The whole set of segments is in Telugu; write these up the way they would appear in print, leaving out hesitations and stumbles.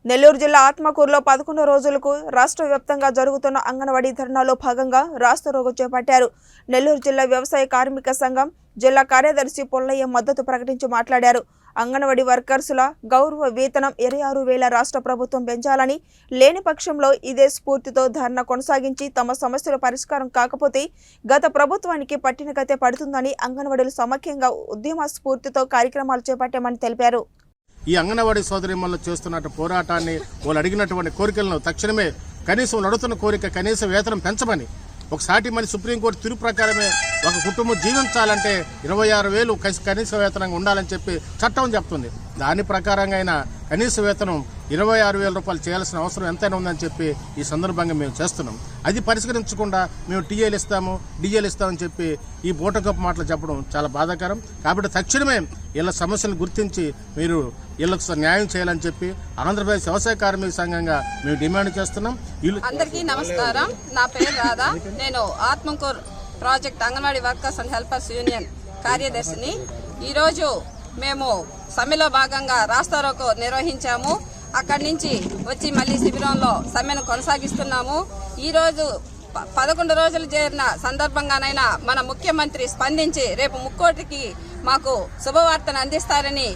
నెల్లూరు జిల్లా ఆత్మకూరులో 11 రోజులకు రాష్ట్ర వ్యాప్తంగా జరుగుతున్న అంగన్వాడీ ధర్నాలో భాగంగా రాస్తారోకో చేపట్టారు. నెల్లూరు జిల్లా వ్యవసాయ కార్మిక సంఘం జిల్లా కార్యదర్శి పొల్లయ్య మద్దతు ప్రకటించి మాట్లాడారు. అంగన్వాడీ వర్కర్సుల గౌరవ వేతనం 26,000 రాష్ట్ర ప్రభుత్వం పెంచాలని, లేని పక్షంలో ఇదే స్ఫూర్తితో ధర్నా కొనసాగించి తమ సమస్యల పరిష్కారం కాకపోతే గత ప్రభుత్వానికి పట్టిన గతే పడుతుందని అంగన్వాడీలు సమైక్యంగా ఉద్యమ స్ఫూర్తితో కార్యక్రమాలు చేపట్టామని తెలిపారు. ఈ అంగన్వాడీ సోదరిమణులు చేస్తున్న పోరాటాన్ని, వాళ్ళు అడిగినటువంటి కోరికలను తక్షణమే కనీసం అడుగుతున్న కోరిక కనీస వేతనం పెంచమని, ఒక సాటి మని సుప్రీంకోర్టు తీర్పు ప్రకారమే ఒక కుటుంబం జీవించాలంటే 26,000 కనీస వేతనంగా ఉండాలని చెప్పి చట్టం చెప్తుంది. దాని ప్రకారంగా అయినా కనీస వేతనం 26,000 రూపాయలు చేయాల్సిన అవసరం ఎంతైనా ఉందని చెప్పి ఈ సందర్భంగా మేము చేస్తున్నాం. అది పరిష్కరించకుండా మేము టీఏలు ఇస్తాము, డీఏలు ఇస్తామని చెప్పి ఈ బూటకప్పు మాటలు చెప్పడం చాలా బాధాకరం. కాబట్టి తక్షణమే వీళ్ళ సమస్యలను గుర్తించి మీరు వీళ్ళకు న్యాయం చేయాలని చెప్పి ఆంధ్రప్రదేశ్ వ్యవసాయ కార్మిక సంఘంగా మేము డిమాండ్ చేస్తున్నాం. అందరికీ నమస్కారం. నా పేరు రాధా. నేను Atmakur project anganwadi workers and helpers union కార్యదర్శిని. ఈరోజు మేము సమ్మెలో భాగంగా రాస్తారోకో నిర్వహించాము. అక్కడి నుంచి వచ్చి మళ్ళీ శిబిరంలో సమ్మెను కొనసాగిస్తున్నాము. ఈరోజు 11 రోజులు చేరిన సందర్భంగానైనా మన ముఖ్యమంత్రి స్పందించి రేపు ముక్కోటికి మాకు శుభవార్తను అందిస్తారని,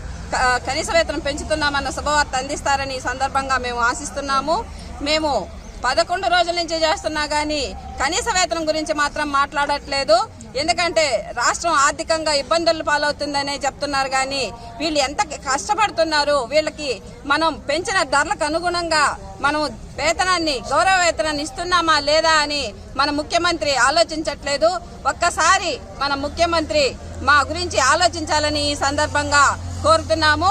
కనీస వేతనం పెంచుతున్నామన్న శుభవార్త అందిస్తారని ఈ సందర్భంగా మేము ఆశిస్తున్నాము. మేము 11 రోజుల నుంచి చేస్తున్నా కానీ కనీస వేతనం గురించి మాత్రం మాట్లాడట్లేదు. ఎందుకంటే రాష్ట్రం ఆర్థికంగా ఇబ్బందులు పాలవుతుందనే చెప్తున్నారు. కానీ వీళ్ళు ఎంత కష్టపడుతున్నారు, వీళ్ళకి మనం పెంచిన ధరలకు అనుగుణంగా మనం వేతనాన్ని, గౌరవ వేతనాన్ని ఇస్తున్నామా లేదా అని మన ముఖ్యమంత్రి ఆలోచించట్లేదు. ఒక్కసారి మన ముఖ్యమంత్రి మా గురించి ఆలోచించాలని ఈ సందర్భంగా కోరుతున్నాము.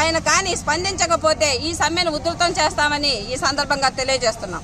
ఆయన కానీ స్పందించకపోతే ఈ సమ్మెను ఉధృతం చేస్తామని ఈ సందర్భంగా తెలియజేస్తున్నాం.